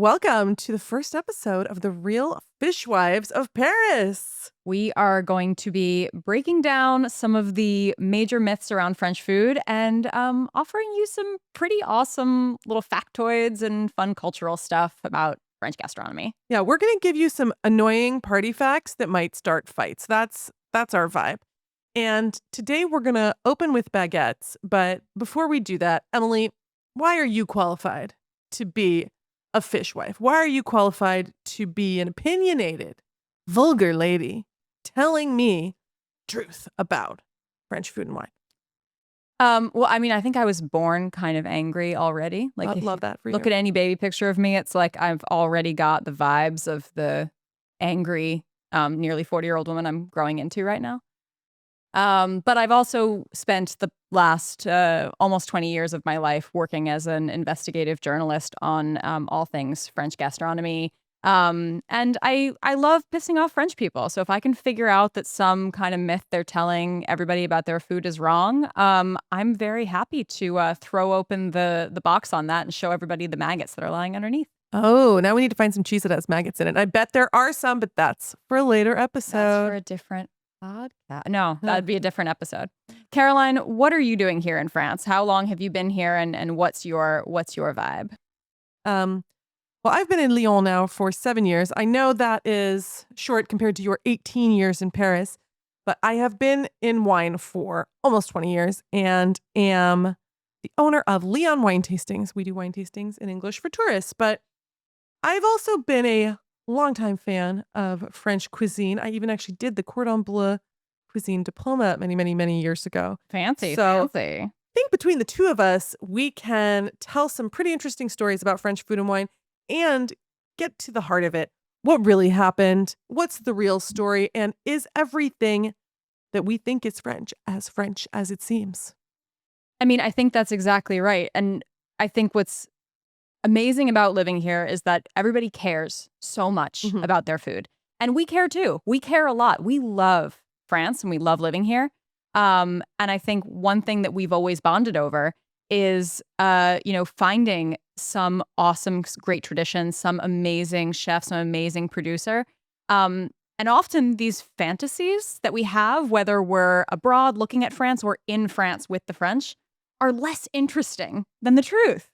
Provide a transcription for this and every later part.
Welcome to the first episode of the Real Fishwives of Paris. We are going to be breaking down some of the major myths around French food and offering you some pretty awesome little factoids and fun cultural stuff about French gastronomy. Yeah, we're going to give you some annoying party facts that might start fights. That's our vibe. And today we're going to open with baguettes. But before we do that, Emily, why are you qualified to be a fishwife? Why are you qualified to be an opinionated, vulgar lady telling me truth about French food and wine? Well, I mean, I think I was born kind of angry already. Like, love that for you. Look at any baby picture of me. It's like I've already got the vibes of the angry, nearly 40-year-old woman I'm growing into right now. But I've also spent the last almost 20 years of my life working as an investigative journalist on all things French gastronomy. And I love pissing off French people. So if I can figure out that some kind of myth they're telling everybody about their food is wrong, I'm very happy to throw open the box on that and show everybody the maggots that are lying underneath. Oh, now we need to find some cheese that has maggots in it. I bet there are some, but that's for a later episode. That's for a different podcast. No, that'd be a different episode. Caroline, what are you doing here in France? How long have you been here, and what's your vibe? Well, I've been in Lyon now for 7 years. I know that is short compared to your 18 years in Paris, but I have been in wine for almost 20 years and am the owner of Lyon Wine Tastings. We do wine tastings in English for tourists, but I've also been a longtime fan of French cuisine. I even actually did the Cordon Bleu cuisine diploma many, many, many years ago. Fancy. I think between the two of us, we can tell some pretty interesting stories about French food and wine and get to the heart of it. What really happened? What's the real story? And is everything that we think is French as it seems? I mean, I think that's exactly right. And I think what's amazing about living here is that everybody cares so much about their food. And we care too. We care a lot. We love France and we love living here. And I think one thing that we've always bonded over is, finding some awesome, great traditions, some amazing chefs, some amazing producer. And often these fantasies that we have, whether we're abroad looking at France or in France with the French, are less interesting than the truth.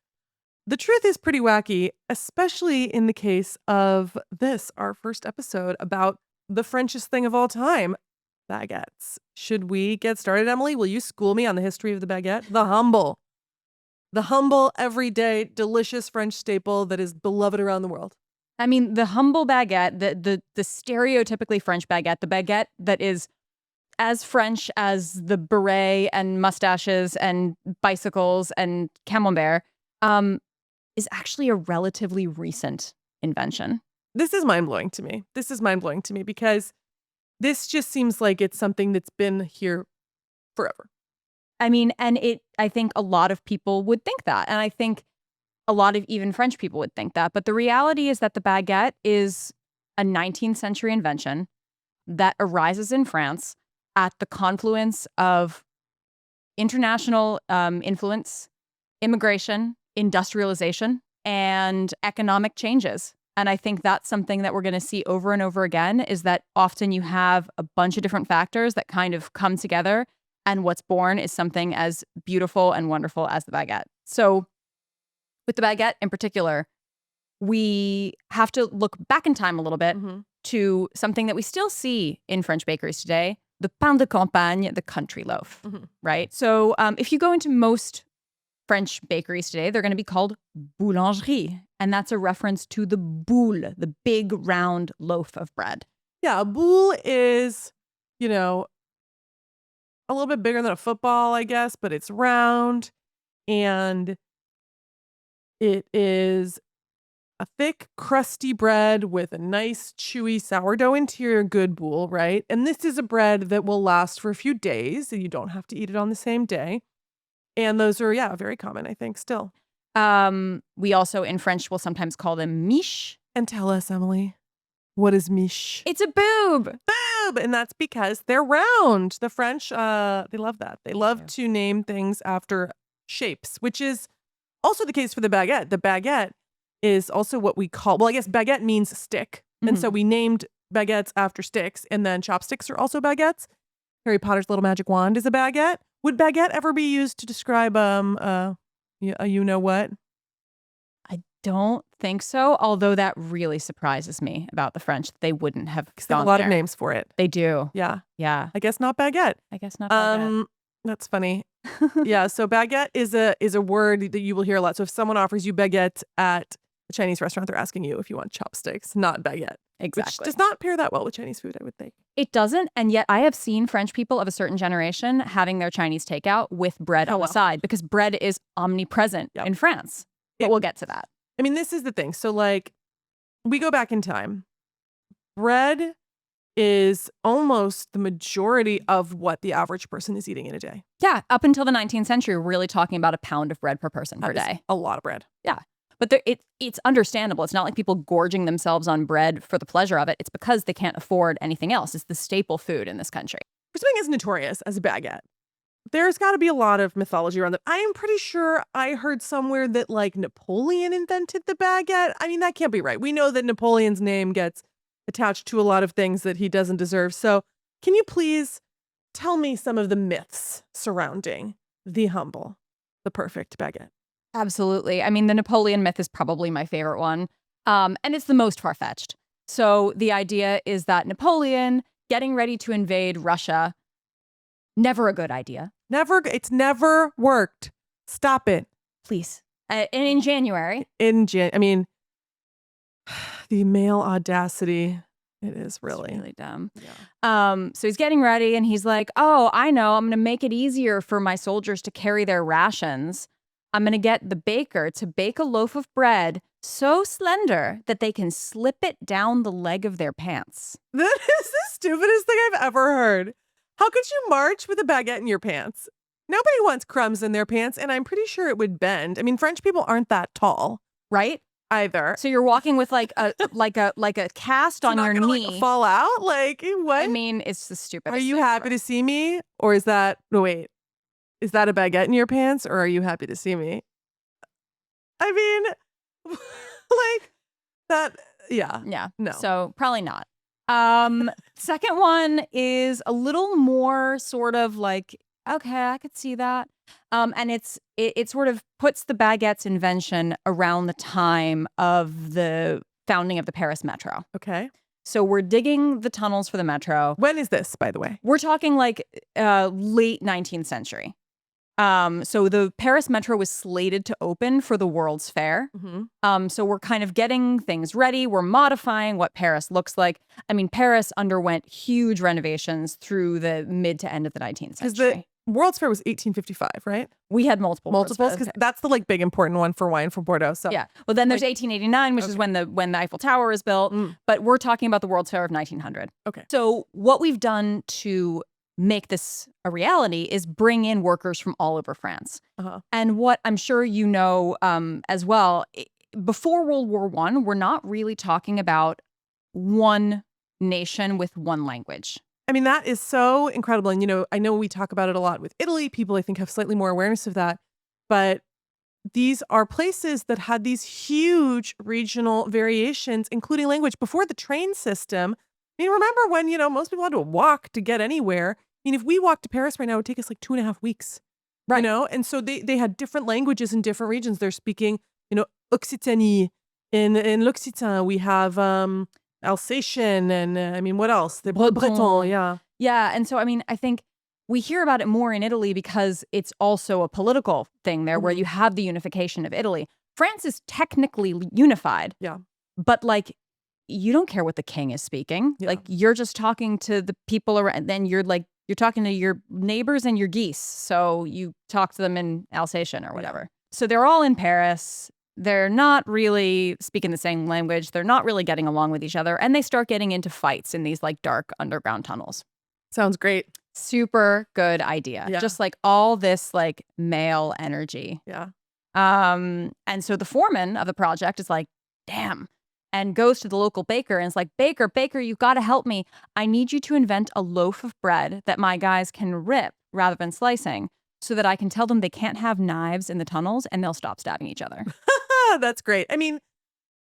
The truth is pretty wacky, especially in the case of this, our first episode about the Frenchest thing of all time, baguettes. Should we get started, Emily? Will you school me on the history of the baguette? The humble, everyday, delicious French staple that is beloved around the world. I mean, the humble baguette, the stereotypically French baguette, the baguette that is as French as the beret and mustaches and bicycles and camembert, is actually a relatively recent invention. This is mind-blowing to me. Because this just seems like it's something that's been here forever. I mean, I think a lot of people would think that. And I think a lot of even French people would think that. But the reality is that the baguette is a 19th century invention that arises in France at the confluence of international influence, immigration, industrialization, and economic changes. And I think that's something that we're going to see over and over again, is that often you have a bunch of different factors that kind of come together, and what's born is something as beautiful and wonderful as the baguette. So with the baguette in particular, we have to look back in time a little bit to something that we still see in French bakeries today, the pain de campagne, the country loaf, right? So if you go into most French bakeries today, they're going to be called boulangerie. And that's a reference to the boule, the big round loaf of bread. Yeah, a boule is, a little bit bigger than a football, I guess, but it's round. And it is a thick, crusty bread with a nice, chewy sourdough interior, good boule, right? And this is a bread that will last for a few days, and you don't have to eat it on the same day. And those are, very common, I think, still. We also, in French, will sometimes call them miche. And tell us, Emily, what is miche? It's a boob. Boob! And that's because they're round. The French, they love that. They love to name things after shapes, which is also the case for the baguette. The baguette is also what we call, well, I guess baguette means stick. And so we named baguettes after sticks, and then chopsticks are also baguettes. Harry Potter's little magic wand is a baguette. Would baguette ever be used to describe you know what? I don't think so, although that really surprises me about the French. They wouldn't have They have gone a lot there. of names for it. They do. Yeah. Yeah. I guess not baguette. I guess not baguette. That's funny. Yeah, so baguette is a word that you will hear a lot. So if someone offers you baguette at a Chinese restaurant, they're asking you if you want chopsticks, not baguette. Exactly. Which does not pair that well with Chinese food, I would think. It doesn't, and yet I have seen French people of a certain generation having their Chinese takeout with bread on the side, because bread is omnipresent in France. But we'll get to that. I mean, this is the thing. So like, we go back in time. Bread is almost the majority of what the average person is eating in a day. Yeah, up until the 19th century, we're really talking about a pound of bread per person per day. A lot of bread. Yeah. But it's understandable. It's not like people gorging themselves on bread for the pleasure of it. It's because they can't afford anything else. It's the staple food in this country. For something as notorious as a baguette, there's got to be a lot of mythology around it. I am pretty sure I heard somewhere that like Napoleon invented the baguette. I mean, that can't be right. We know that Napoleon's name gets attached to a lot of things that he doesn't deserve. So can you please tell me some of the myths surrounding the humble, the perfect baguette? Absolutely. I mean, the Napoleon myth is probably my favorite one. And it's the most far-fetched. So the idea is that Napoleon getting ready to invade Russia, never a good idea. It's never worked. Stop it. Please. And in January. I mean, the male audacity. It is really. It's really dumb. Yeah. So he's getting ready and he's like, oh, I know. I'm going to make it easier for my soldiers to carry their rations. I'm going to get the baker to bake a loaf of bread so slender that they can slip it down the leg of their pants. That is the stupidest thing I've ever heard. How could you march with a baguette in your pants? Nobody wants crumbs in their pants, and I'm pretty sure it would bend. I mean, French people aren't that tall, right? Either. So you're walking with like a cast on your knee. Like, fall out? Like what? I mean, it's the stupidest. Are you happy to see me, or is that? No, wait. Is that a baguette in your pants, or are you happy to see me? I mean, like that. Yeah. Yeah. No. So probably not. Second one is a little more sort of like, okay, I could see that. And it sort of puts the baguette's invention around the time of the founding of the Paris metro. Okay. So we're digging the tunnels for the metro. When is this, by the way? We're talking like late 19th century. So the Paris metro was slated to open for the World's Fair. So we're kind of getting things ready. We're modifying what Paris looks like. I mean, Paris underwent huge renovations through the mid to end of the 19th century. Because the World's Fair was 1855, right? We had multiples, because that's the like big important one for wine from Bordeaux. So yeah. Well, then there's 1889, which is when the Eiffel Tower is built. But we're talking about the World's Fair of 1900. Okay. So what we've done to make this a reality is bring in workers from all over France. And what I'm sure you know as well, before World War I, we're not really talking about one nation with one language. I mean, that is so incredible. And, you know, I know we talk about it a lot with Italy. People, I think, have slightly more awareness of that. But these are places that had these huge regional variations, including language, before the train system. I mean, remember when, you know, most people had to walk to get anywhere. I mean, if we walked to Paris right now, it would take us like 2.5 weeks, right? You know? And so they had different languages in different regions. They're speaking, you know, Occitanie. In L'Occitan, we have Alsatian and I mean, what else? The Breton, yeah. Yeah. And so, I mean, I think we hear about it more in Italy because it's also a political thing there where you have the unification of Italy. France is technically unified. Yeah. But like, you don't care what the king is speaking. Yeah. Like, you're just talking to the people around, and then you're talking to your neighbors and your geese. So you talk to them in Alsatian or whatever. Yeah. So they're all in Paris. They're not really speaking the same language. They're not really getting along with each other. And they start getting into fights in these like dark underground tunnels. Sounds great. Super good idea. Yeah. Just like all this like male energy. Yeah. And so the foreman of the project is like, damn. And goes to the local baker and is like, Baker, you've got to help me. I need you to invent a loaf of bread that my guys can rip rather than slicing so that I can tell them they can't have knives in the tunnels and they'll stop stabbing each other. That's great. I mean,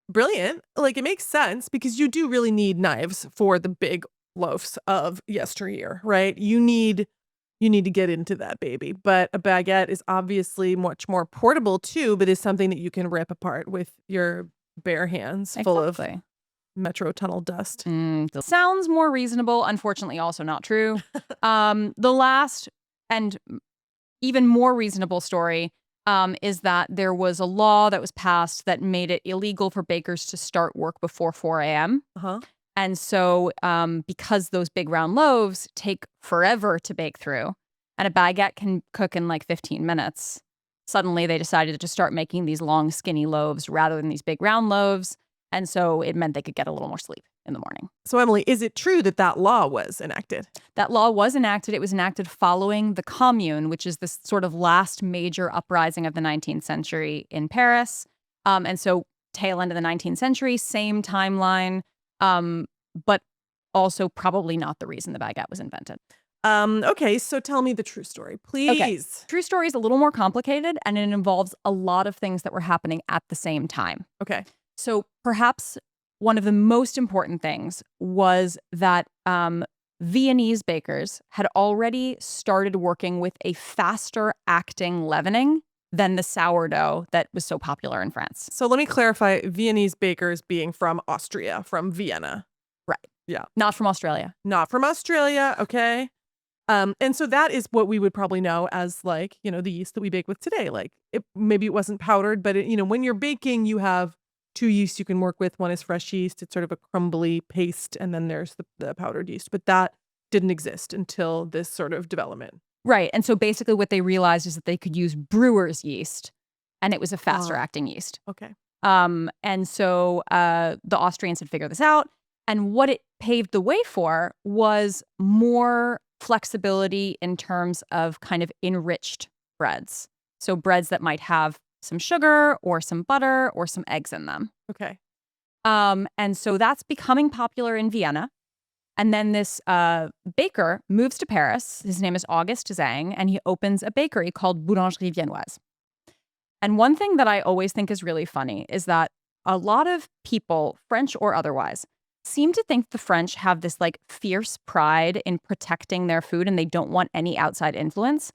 brilliant. Like, it makes sense because you do really need knives for the big loaves of yesteryear, right? You need to get into that baby. But a baguette is obviously much more portable too, but is something that you can rip apart with your bare hands full of metro tunnel dust. Sounds more reasonable. Unfortunately, also not true. The last and even more reasonable story is that there was a law that was passed that made it illegal for bakers to start work before 4 a.m. And so because those big round loaves take forever to bake through, and a baguette can cook in like 15 minutes, suddenly they decided to start making these long, skinny loaves rather than these big round loaves. And so it meant they could get a little more sleep in the morning. So, Emily, is it true that that law was enacted? That law was enacted. It was enacted following the Commune, which is this sort of last major uprising of the 19th century in Paris. And so tail end of the 19th century, same timeline, but also probably not the reason the baguette was invented. Okay, so tell me the true story, please. Okay. True story is a little more complicated, and it involves a lot of things that were happening at the same time. Okay. So perhaps one of the most important things was that Viennese bakers had already started working with a faster acting leavening than the sourdough that was so popular in France. So let me clarify, Viennese bakers being from Austria, from Vienna. Right. Yeah. Not from Australia. Not from Australia, okay. And so that is what we would probably know as, like, you know, the yeast that we bake with today. Like, maybe it wasn't powdered, but when you're baking, you have two yeasts you can work with. One is fresh yeast. It's sort of a crumbly paste. And then there's the powdered yeast. But that didn't exist until this sort of development. Right. And so basically what they realized is that they could use brewer's yeast, and it was a faster acting yeast. Okay. And so the Austrians had figured this out. And what it paved the way for was more flexibility in terms of kind of enriched breads. So breads that might have some sugar or some butter or some eggs in them. Okay. And so that's becoming popular in Vienna. And then this baker moves to Paris. His name is Auguste Zang, and he opens a bakery called Boulangerie Viennoise. And one thing that I always think is really funny is that a lot of people, French or otherwise, seem to think the French have this like fierce pride in protecting their food and they don't want any outside influence.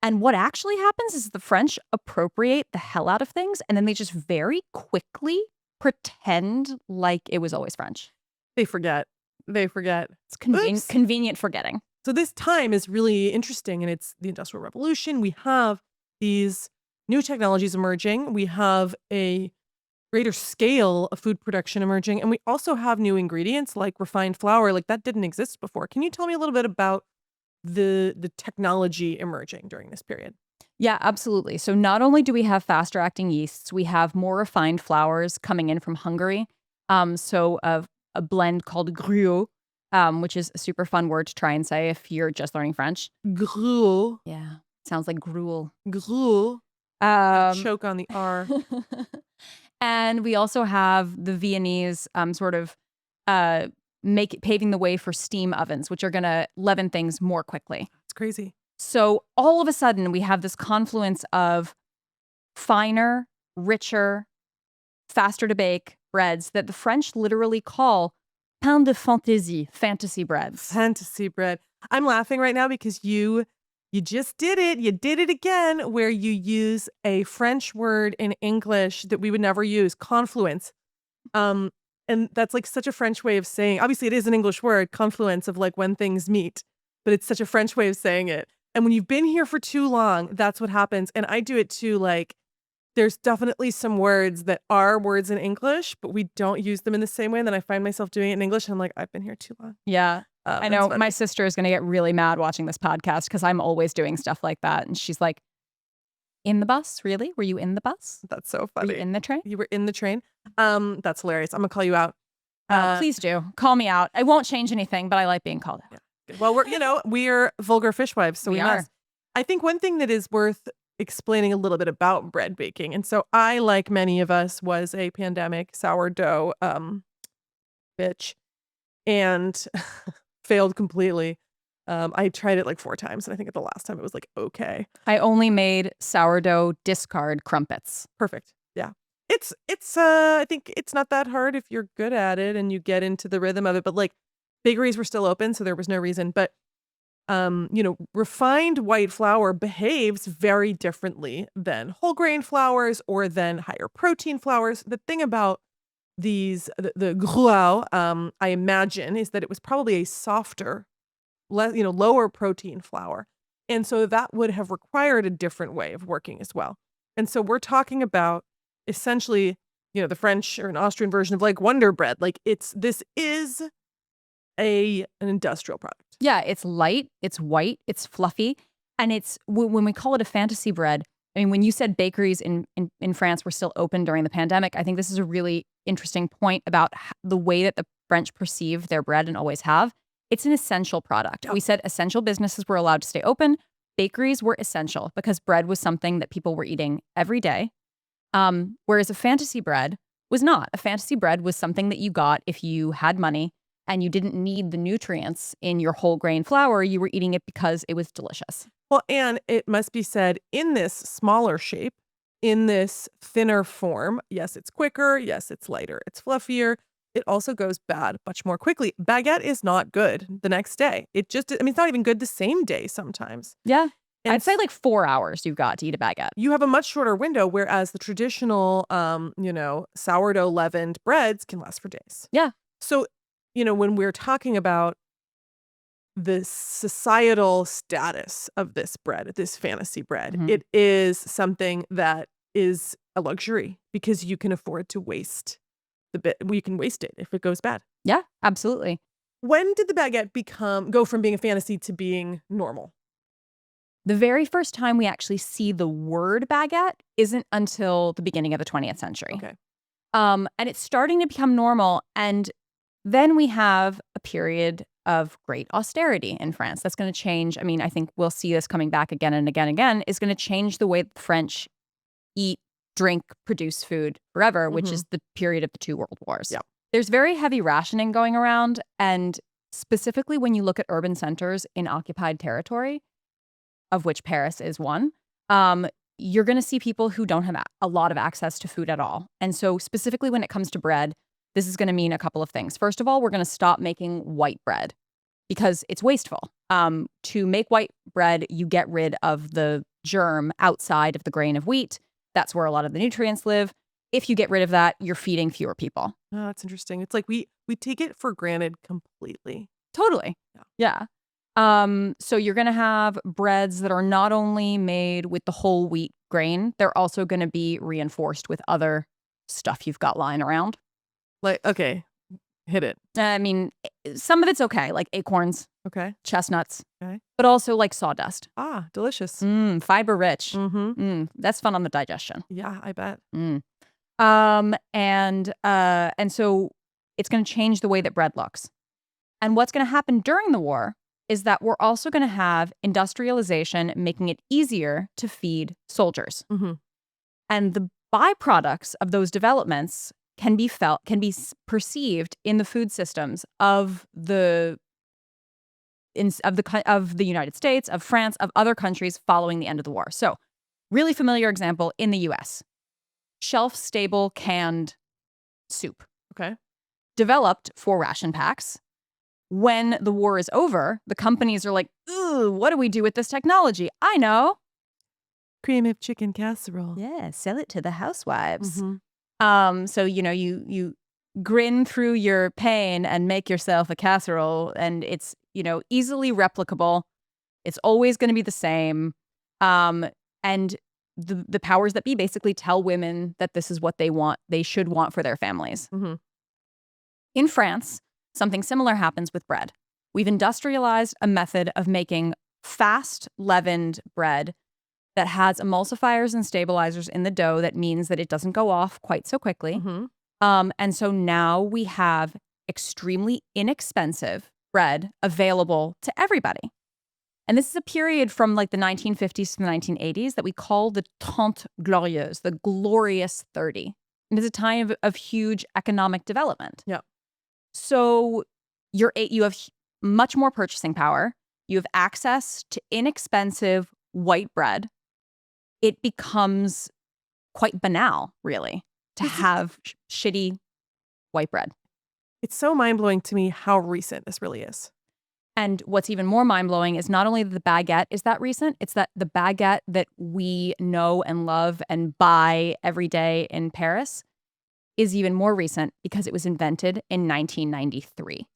And what actually happens is the French appropriate the hell out of things and then they just very quickly pretend like it was always French. They forget. It's convenient forgetting. So this time is really interesting, and it's the Industrial Revolution. We have these new technologies emerging. We have a greater scale of food production emerging, and we also have new ingredients like refined flour. Like, that didn't exist before. Can you tell me a little bit about the technology emerging during this period? Yeah, absolutely. So not only do we have faster acting yeasts, we have more refined flours coming in from Hungary. So a blend called gruau, which is a super fun word to try and say if you're just learning French. Gruau. Yeah, sounds like gruel. Gruau. Choke on the R. And we also have the Viennese sort of paving the way for steam ovens, which are going to leaven things more quickly. It's crazy. So all of a sudden, we have this confluence of finer, richer, faster to bake breads that the French literally call pain de fantaisie, fantasy breads. Fantasy bread. I'm laughing right now because you just did it. You did it again, where you use a French word in English that we would never use, confluence. And that's like such a French way of saying, obviously it is an English word, confluence of like when things meet, but it's such a French way of saying it. And when you've been here for too long, that's what happens. And I do it too. Like, there's definitely some words that are words in English, but we don't use them in the same way. And then I find myself doing it in English and I'm like, I've been here too long. Yeah. I know my sister is going to get really mad watching this podcast because I'm always doing stuff like that. And she's like, in the bus? Really? Were you in the bus? That's so funny. Were you in the train? You were in the train? That's hilarious. I'm going to call you out. Please do. Call me out. I won't change anything, but I like being called out. Yeah. Well, we're vulgar fishwives, so we must. I think one thing that is worth explaining a little bit about bread baking. And so I, like many of us, was a pandemic sourdough bitch and failed completely. I tried it like 4 times, and I think at the last time it was like okay. I only made sourdough discard crumpets. Perfect. Yeah. I think it's not that hard if you're good at it and you get into the rhythm of it. But like bakeries were still open, so there was no reason. But refined white flour behaves very differently than whole grain flours or than higher protein flours. The thing about the gruau, I imagine, is that it was probably a softer, lower protein flour. And so that would have required a different way of working as well. And so we're talking about essentially, the French or an Austrian version of like Wonder Bread. Like this is an industrial product. Yeah, it's light, it's white, it's fluffy, and it's when we call it a fantasy bread. I mean, when you said bakeries in France were still open during the pandemic, I think this is a really interesting point about the way that the French perceive their bread and always have. It's an essential product. Yep. We said essential businesses were allowed to stay open. Bakeries were essential because bread was something that people were eating every day. Whereas a fantasy bread was not. A fantasy bread was something that you got if you had money and you didn't need the nutrients in your whole grain flour. You were eating it because it was delicious. Well, and it must be said, in this smaller shape, in this thinner form, yes, it's quicker, yes, it's lighter, it's fluffier. It also goes bad much more quickly. Baguette is not good the next day. It's not even good the same day sometimes. Yeah. And I'd say like 4 hours you've got to eat a baguette. You have a much shorter window, whereas the traditional, sourdough leavened breads can last for days. Yeah. So, when we're talking about the societal status of this bread, this fantasy bread, Mhm. it is something that is a luxury because you can afford to waste you can waste it if it goes bad. Yeah, absolutely. When did the baguette go from being a fantasy to being normal? The very first time we actually see the word baguette isn't until the beginning of the 20th century. Okay. And it's starting to become normal. And then we have a period of great austerity in France. That's going to change. I mean, I think we'll see this coming back again and again and again. Is going to change the way the French eat, drink, produce food forever, which is the period of the 2 world wars. Yeah. There's very heavy rationing going around. And specifically when you look at urban centers in occupied territory, of which Paris is one, you're going to see people who don't have a lot of access to food at all. And so specifically when it comes to bread, this is going to mean a couple of things. First of all, we're going to stop making white bread because it's wasteful. To make white bread, you get rid of the germ outside of the grain of wheat. That's where a lot of the nutrients live. If you get rid of that, you're feeding fewer people. Oh, that's interesting. It's like we take it for granted completely. Totally. Yeah. So you're going to have breads that are not only made with the whole wheat grain, they're also going to be reinforced with other stuff you've got lying around. Like, okay, hit it. I mean, some of it's okay, like acorns, Okay. chestnuts, Okay. but also like sawdust. Ah, delicious. Fiber rich. Mm-hmm. That's fun on the digestion. Yeah, I bet. And so it's going to change the way that bread looks. And what's going to happen during the war is that we're also going to have industrialization making it easier to feed soldiers. Mm-hmm. And the byproducts of those developments can be perceived in the food systems of the United States, of France, of other countries following the end of the war. So, really familiar example in the US. Shelf-stable canned soup. Okay. Developed for ration packs. When the war is over, the companies are like, ooh, what do we do with this technology? I know. Cream of chicken casserole. Yeah, sell it to the housewives. Mm-hmm. So, you grin through your pain and make yourself a casserole, and it's, easily replicable. It's always going to be the same. And the powers that be basically tell women that this is what they should want for their families. Mm-hmm. In France, something similar happens with bread. We've industrialized a method of making fast leavened bread that has emulsifiers and stabilizers in the dough that means that it doesn't go off quite so quickly. Mm-hmm. And so now we have extremely inexpensive bread available to everybody. And this is a period from like the 1950s to the 1980s that we call the Trente Glorieuses, the Glorious 30. And it's a time of huge economic development. Yeah. So you have much more purchasing power. You have access to inexpensive white bread. It becomes quite banal, really. to have shitty white bread. It's so mind-blowing to me how recent this really is. And what's even more mind-blowing is not only that the baguette is that recent, it's that the baguette that we know and love and buy every day in Paris is even more recent because it was invented in 1993.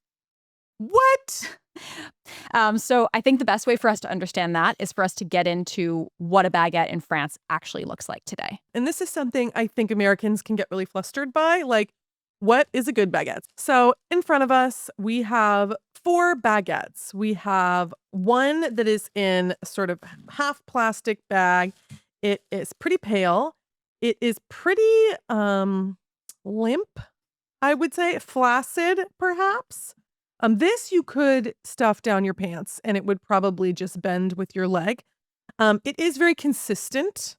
What? So I think the best way for us to understand that is for us to get into what a baguette in France actually looks like today. And this is something I think Americans can get really flustered by. Like, what is a good baguette? So in front of us, we have 4 baguettes. We have one that is in a sort of half plastic bag. It is pretty pale. It is pretty limp, I would say, flaccid, perhaps. This you could stuff down your pants and it would probably just bend with your leg. It is very consistent.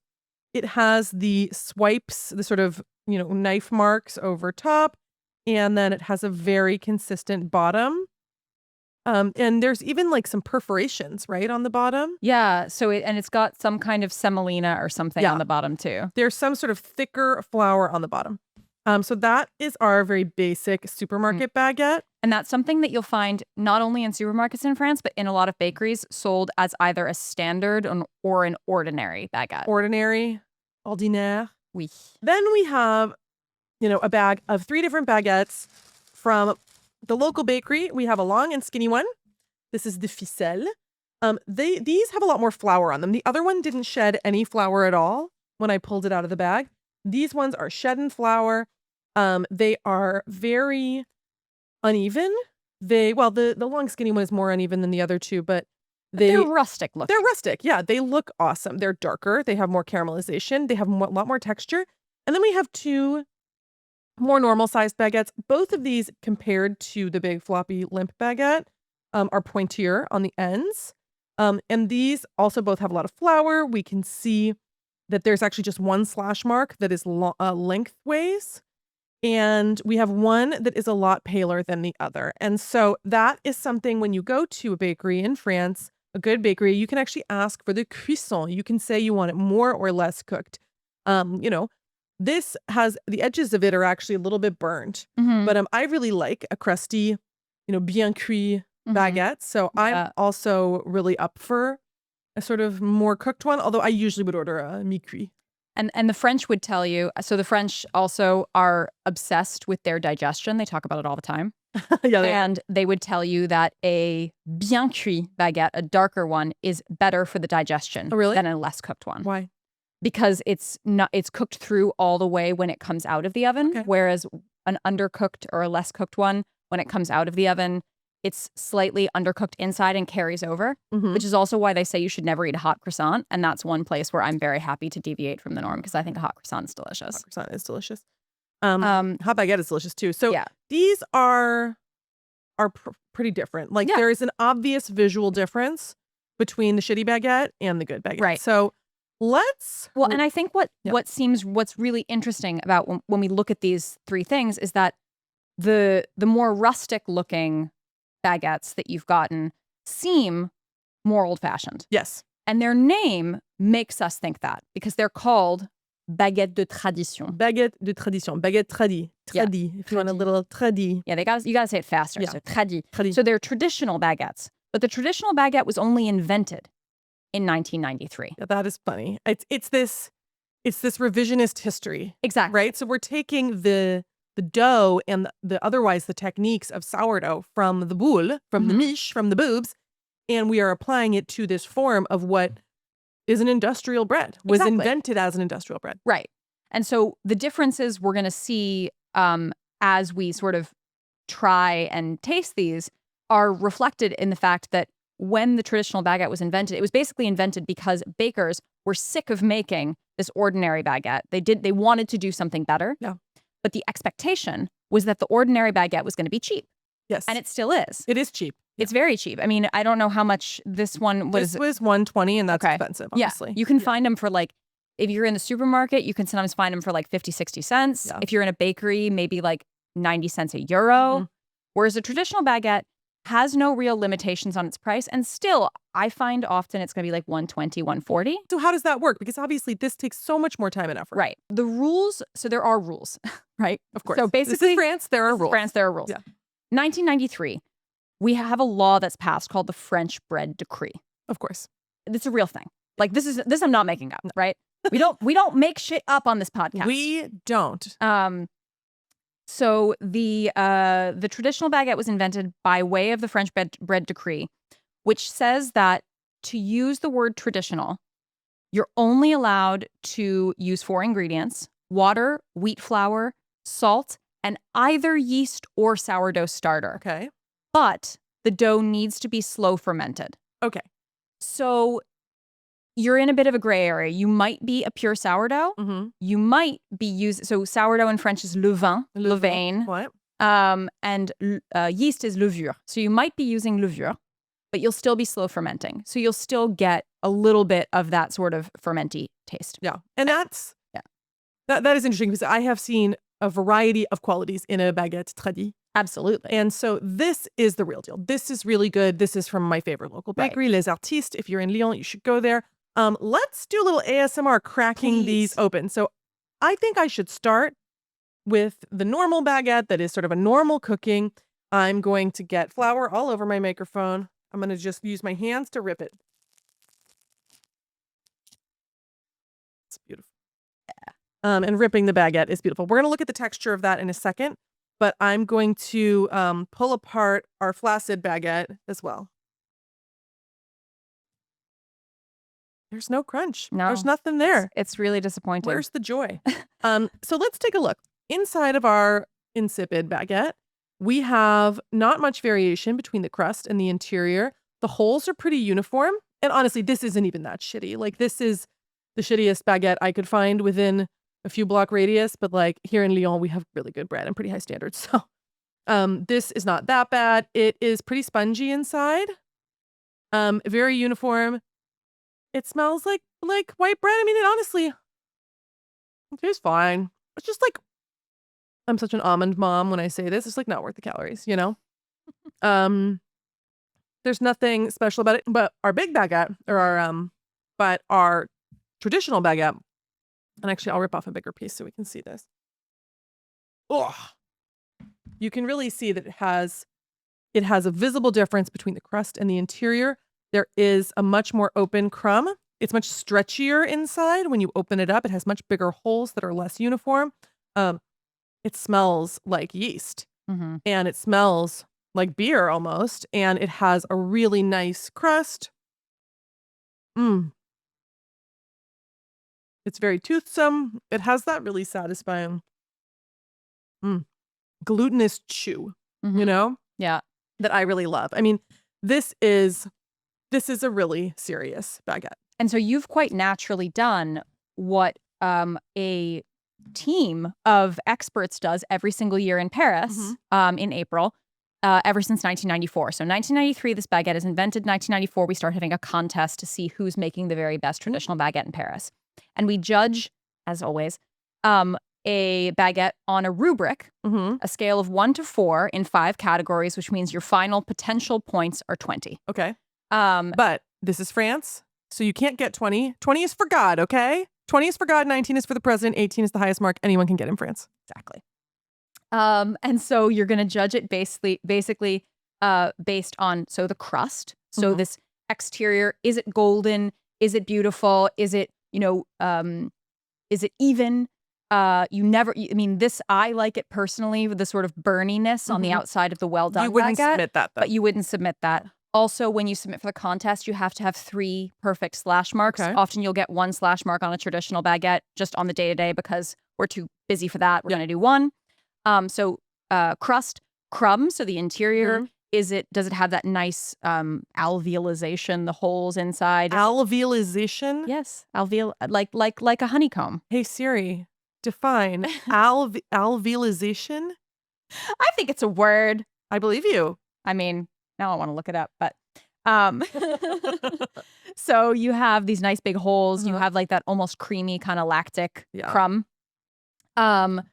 It has the swipes, the sort of, knife marks over top. And then it has a very consistent bottom. And there's even like some perforations, right, on the bottom. Yeah. So it's got some kind of semolina or something on the bottom too. There's some sort of thicker flour on the bottom. So that is our very basic supermarket baguette. And that's something that you'll find not only in supermarkets in France, but in a lot of bakeries sold as either a standard or an ordinary baguette. Ordinary, ordinaire. Oui. Then we have, a bag of 3 different baguettes from the local bakery. We have a long and skinny one. This is the Ficelle. These have a lot more flour on them. The other one didn't shed any flour at all when I pulled it out of the bag. These ones are shed in flour. They are very uneven. The long skinny one is more uneven than the other 2, but they're rustic looking. They're rustic. Yeah, they look awesome. They're darker. They have more caramelization. They have a lot more texture. And then we have 2 more normal sized baguettes. Both of these, compared to the big floppy limp baguette, are pointier on the ends. And these also both have a lot of flour. We can see that there's actually just one slash mark that is lengthways. And we have one that is a lot paler than the other. And so that is something when you go to a bakery in France, a good bakery, you can actually ask for the cuisson. You can say you want it more or less cooked. This has, the edges of it are actually a little bit burned. Mm-hmm. But I really like a crusty, bien cuit baguette. So I'm also really up for a sort of more cooked one, although I usually would order a mi-cuit. And the French would tell you, so the French also are obsessed with their digestion. They talk about it all the time. Yeah, they would tell you that a bien cuit baguette, a darker one, is better for the digestion than a less cooked one. Why? Because it's cooked through all the way when it comes out of the oven, whereas an undercooked or a less cooked one, when it comes out of the oven, it's slightly undercooked inside and carries over, which is also why they say you should never eat a hot croissant. And that's one place where I'm very happy to deviate from the norm because I think a hot croissant is delicious. Hot croissant is delicious. Hot baguette is delicious too. So these are pretty different. Like there is an obvious visual difference between the shitty baguette and the good baguette. Right. So and I think what's really interesting about when we look at these 3 things is that the more rustic looking baguettes that you've gotten seem more old-fashioned. Yes. And their name makes us think that because they're called baguette de tradition. Baguette de tradition. Baguette tradi. Tradi. If you want a little tradi. Yeah, you gotta say it faster. Yeah. So tradi. Tradi. So they're traditional baguettes. But the traditional baguette was only invented in 1993. Yeah, that is funny. It's this revisionist history. Exactly. Right? So we're taking the dough and the techniques of sourdough from the boule, from the miche, from the boobs, and we are applying it to this form of what is an industrial bread, was invented as an industrial bread. Right. And so the differences we're going to see as we sort of try and taste these are reflected in the fact that when the traditional baguette was invented, it was basically invented because bakers were sick of making this ordinary baguette. They wanted to do something better. Yeah. But the expectation was that the ordinary baguette was going to be cheap. Yes. And it still is. It is cheap. Yeah. It's very cheap. I mean, I don't know how much this one was. This was $1.20 and that's expensive, obviously. Yeah. You can find them for if you're in the supermarket, you can sometimes find them for 50, 60 cents. Yeah. If you're in a bakery, maybe 90 cents a euro. Whereas a traditional baguette, has no real limitations on its price. And still, I find often it's going to be like $120, $140. So how does that work? Because obviously this takes so much more time and effort. Right. The rules, so there are rules, right? Of course. So basically, this is France, there are rules. France, there are rules. Yeah. 1993, we have a law that's passed called the French Bread Decree. Of course. It's a real thing. Like this I'm not making up, right? We don't make shit up on this podcast. We don't. So the traditional baguette was invented by way of the French bread decree, which says that to use the word traditional, you're only allowed to use 4 ingredients: water, wheat flour, salt, and either yeast or sourdough starter. Okay. But the dough needs to be slow fermented. Okay. So you're in a bit of a gray area. You might be a pure sourdough. Mm-hmm. You might be using, so sourdough in French is levain. What? And yeast is levure. So you might be using levure, but you'll still be slow fermenting. So you'll still get a little bit of that sort of fermenty taste. Yeah. And that is interesting because I have seen a variety of qualities in a baguette tradie. Absolutely. And so this is the real deal. This is really good. This is from my favorite local bakery, Les Artistes. If you're in Lyon, you should go there. Let's do a little ASMR cracking these open. So I think I should start with the normal baguette that is sort of a normal cooking. I'm going to get flour all over my microphone. I'm going to just use my hands to rip it. It's beautiful. Yeah. And ripping the baguette is beautiful. We're going to look at the texture of that in a second, but I'm going to pull apart our flaccid baguette as well. There's no crunch. No. There's nothing there. It's really disappointing. Where's the joy? So let's take a look. Inside of our insipid baguette, we have not much variation between the crust and the interior. The holes are pretty uniform. And honestly, this isn't even that shitty. Like, this is the shittiest baguette I could find within a few block radius. But like here in Lyon, we have really good bread and pretty high standards. So this is not that bad. It is pretty spongy inside. Very uniform. It smells like white bread. I mean, it honestly, it tastes fine. It's just like, I'm such an almond mom when I say this. It's like not worth the calories, you know? There's nothing special about it. But our big baguette, or our traditional baguette, and actually I'll rip off a bigger piece so we can see this. Oh, you can really see that it has a visible difference between the crust and the interior. There is a much more open crumb. It's much stretchier inside. When you open it up, it has much bigger holes that are less uniform. It smells like yeast, and it smells like beer almost, and it has a really nice crust. It's very toothsome. It has that really satisfying glutinous chew, you know? Yeah. That I really love. I mean, this is a really serious baguette. And so you've quite naturally done what a team of experts does every single year in Paris in April, ever since 1994. So 1993, this baguette is invented. 1994, we start having a contest to see who's making the very best traditional baguette in Paris. And we judge, as always, a baguette on a rubric, a scale of 1 to 4 in 5 categories, which means your final potential points are 20. Okay. But this is France, so you can't get 20. 20 is for God, okay? 20 is for God, 19 is for the president, 18 is the highest mark anyone can get in France. Exactly. And so you're going to judge it basically based on, so the crust. So this exterior, is it golden? Is it beautiful? Is it, is it even? I mean, this, I like it personally with the sort of burniness on the outside of the well-done baguette. You wouldn't submit that, though. But you wouldn't submit that. Also, when you submit for the contest, you have to have 3 perfect slash marks. Okay. Often you'll get 1 slash mark on a traditional baguette just on the day-to-day because we're too busy for that. We're going to do 1. So crust, crumbs, so the interior, does it have that nice alveolization, the holes inside? Alveolization? Yes. Like a honeycomb. Hey Siri, define alveolization? I think it's a word. I believe you. I mean, now I want to look it up, but so you have these nice big holes. You have like that almost creamy kind of lactic crumb. Smell.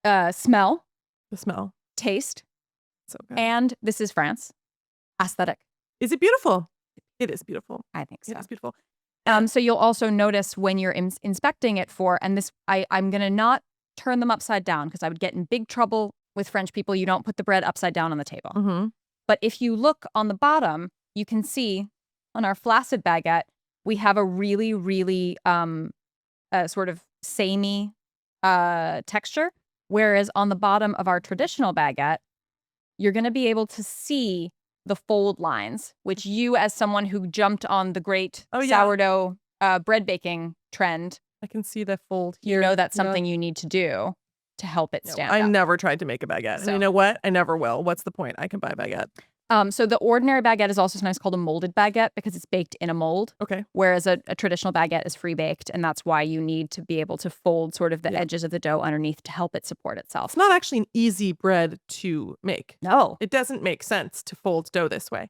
The smell. Taste. So good. And this is France. aesthetic. Is it beautiful? It is beautiful. I think so. It is beautiful. So you'll also notice when you're inspecting it and this, I'm going to not turn them upside down because I would get in big trouble with French people. You don't put the bread upside down on the table. Mm-hmm. But if you look on the bottom, you can see on our flaccid baguette, we have a really, really sort of samey texture. Whereas on the bottom of our traditional baguette, you're going to be able to see the fold lines, which you, as someone who jumped on the great sourdough bread baking trend, I can see the fold here. You know that's something you need to do to help it stand I up. never tried to make a baguette. So. And you know what? I never will. What's the point? I can buy a baguette. So the ordinary baguette is also sometimes called a molded baguette because it's baked in a mold. Okay. Whereas a traditional baguette is free baked, and that's why you need to be able to fold sort of the edges of the dough underneath to help it support itself. It's not actually an easy bread to make. No. It doesn't make sense to fold dough this way.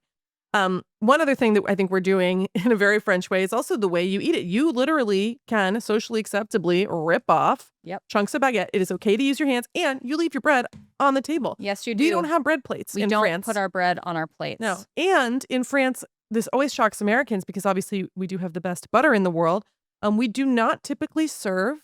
One other thing that I think we're doing in a very French way is also the way you eat it. You literally can socially acceptably rip off chunks of baguette. It is okay to use your hands, and you leave your bread on the table. Yes, you do. We don't have bread plates in France. We don't put our bread on our plates. No. And in France, this always shocks Americans because obviously we do have the best butter in the world. We do not typically serve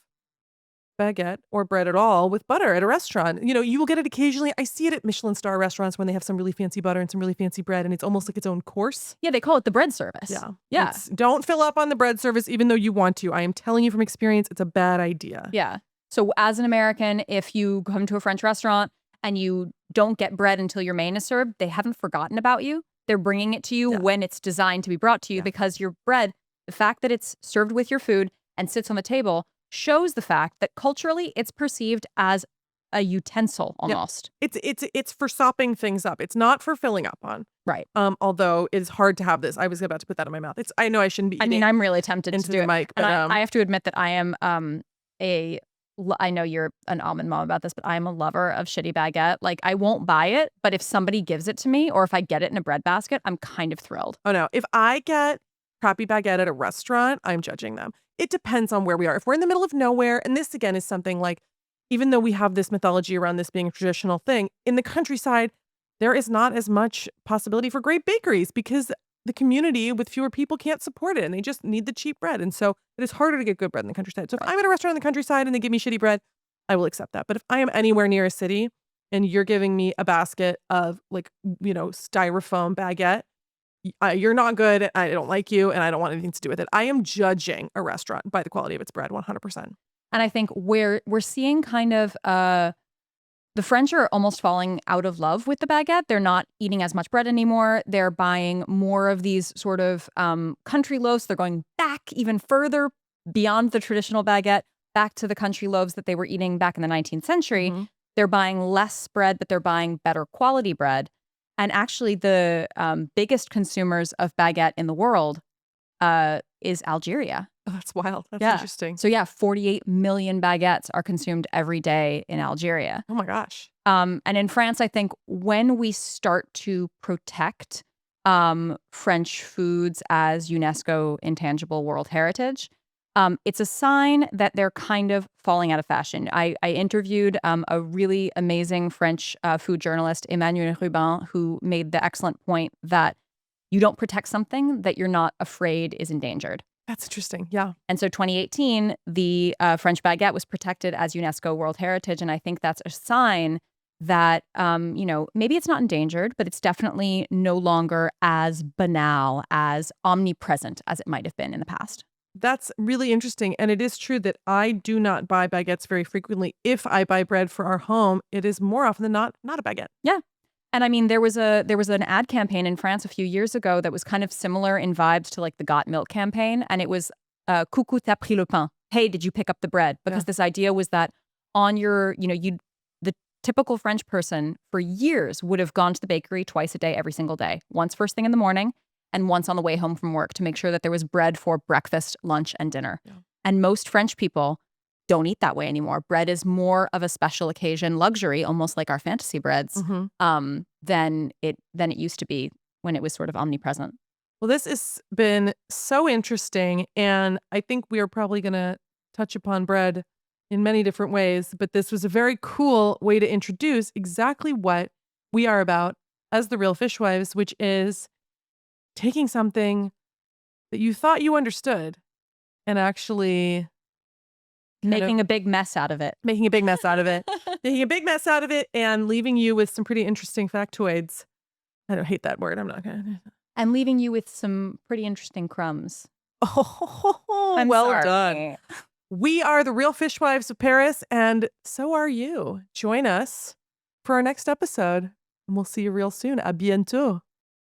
baguette or bread at all with butter at a restaurant. You know, you will get it occasionally. I see it at Michelin star restaurants when they have some really fancy butter and some really fancy bread, and it's almost like its own course. Yeah, they call it the bread service. Yeah. Don't fill up on the bread service even though you want to. I am telling you from experience, it's a bad idea. Yeah. So as an American, if you come to a French restaurant and you don't get bread until your main is served, they haven't forgotten about you. They're bringing it to you when it's designed to be brought to you because your bread, the fact that it's served with your food and sits on the table, shows the fact that culturally it's perceived as a utensil almost. It's for sopping things up. It's not for filling up on. Right. Although it's hard to have this. I was about to put that in my mouth. I know I shouldn't be eating. I mean, I'm really tempted into to do the it. mic, but and I have to admit that I am I know you're an almond mom about this, but I'm a lover of shitty baguette. Like, I won't buy it, but if somebody gives it to me or if I get it in a bread basket, I'm kind of thrilled. Oh no. If I get crappy baguette at a restaurant, I'm judging them. It depends on where we are. If we're in the middle of nowhere, and this again is something like, even though we have this mythology around this being a traditional thing, in the countryside, there is not as much possibility for great bakeries because the community with fewer people can't support it and they just need the cheap bread. And so it is harder to get good bread in the countryside. So if I'm at a restaurant in the countryside and they give me shitty bread, I will accept that. But if I am anywhere near a city and you're giving me a basket of styrofoam baguette, you're not good, I don't like you, and I don't want anything to do with it. I am judging a restaurant by the quality of its bread, 100%. And I think we're seeing kind of the French are almost falling out of love with the baguette. They're not eating as much bread anymore. They're buying more of these sort of country loaves. They're going back even further beyond the traditional baguette, back to the country loaves that they were eating back in the 19th century. Mm-hmm. They're buying less bread, but they're buying better quality bread. And actually, the biggest consumers of baguette in the world is Algeria. Oh, that's wild. That's interesting. So 48 million baguettes are consumed every day in Algeria. Oh my gosh. And in France, I think when we start to protect French foods as UNESCO Intangible World Heritage, it's a sign that they're kind of falling out of fashion. I interviewed a really amazing French food journalist, Emmanuel Rubin, who made the excellent point that you don't protect something that you're not afraid is endangered. That's interesting. Yeah. And so 2018, the French baguette was protected as UNESCO World Heritage. And I think that's a sign that, maybe it's not endangered, but it's definitely no longer as banal, as omnipresent as it might have been in the past. That's really interesting. And it is true that I do not buy baguettes very frequently. If I buy bread for our home, it is more often than not a baguette. Yeah. And I mean, there was an ad campaign in France a few years ago that was kind of similar in vibes to like the Got Milk campaign. And it was, Coucou, t'as pris le pain. Hey, did you pick up the bread? Because this idea was that on your, the typical French person for years would have gone to the bakery twice a day, every single day. Once first thing in the morning and once on the way home from work to make sure that there was bread for breakfast, lunch, and dinner. Yeah. And most French people don't eat that way anymore. Bread is more of a special occasion luxury, almost like our fantasy breads, than it used to be when it was sort of omnipresent. Well, this has been so interesting, and I think we are probably going to touch upon bread in many different ways, but this was a very cool way to introduce exactly what we are about as the Real Fishwives, which is taking something that you thought you understood and actually Making a big mess out of it. Making a big mess out of it. Making a big mess out of it and leaving you with some pretty interesting factoids. I don't hate that word. I'm not going to. And leaving you with some pretty interesting crumbs. Oh, I'm well sorry. done. We are the Real Fishwives of Paris, and so are you. Join us for our next episode, and we'll see you real soon. À bientôt.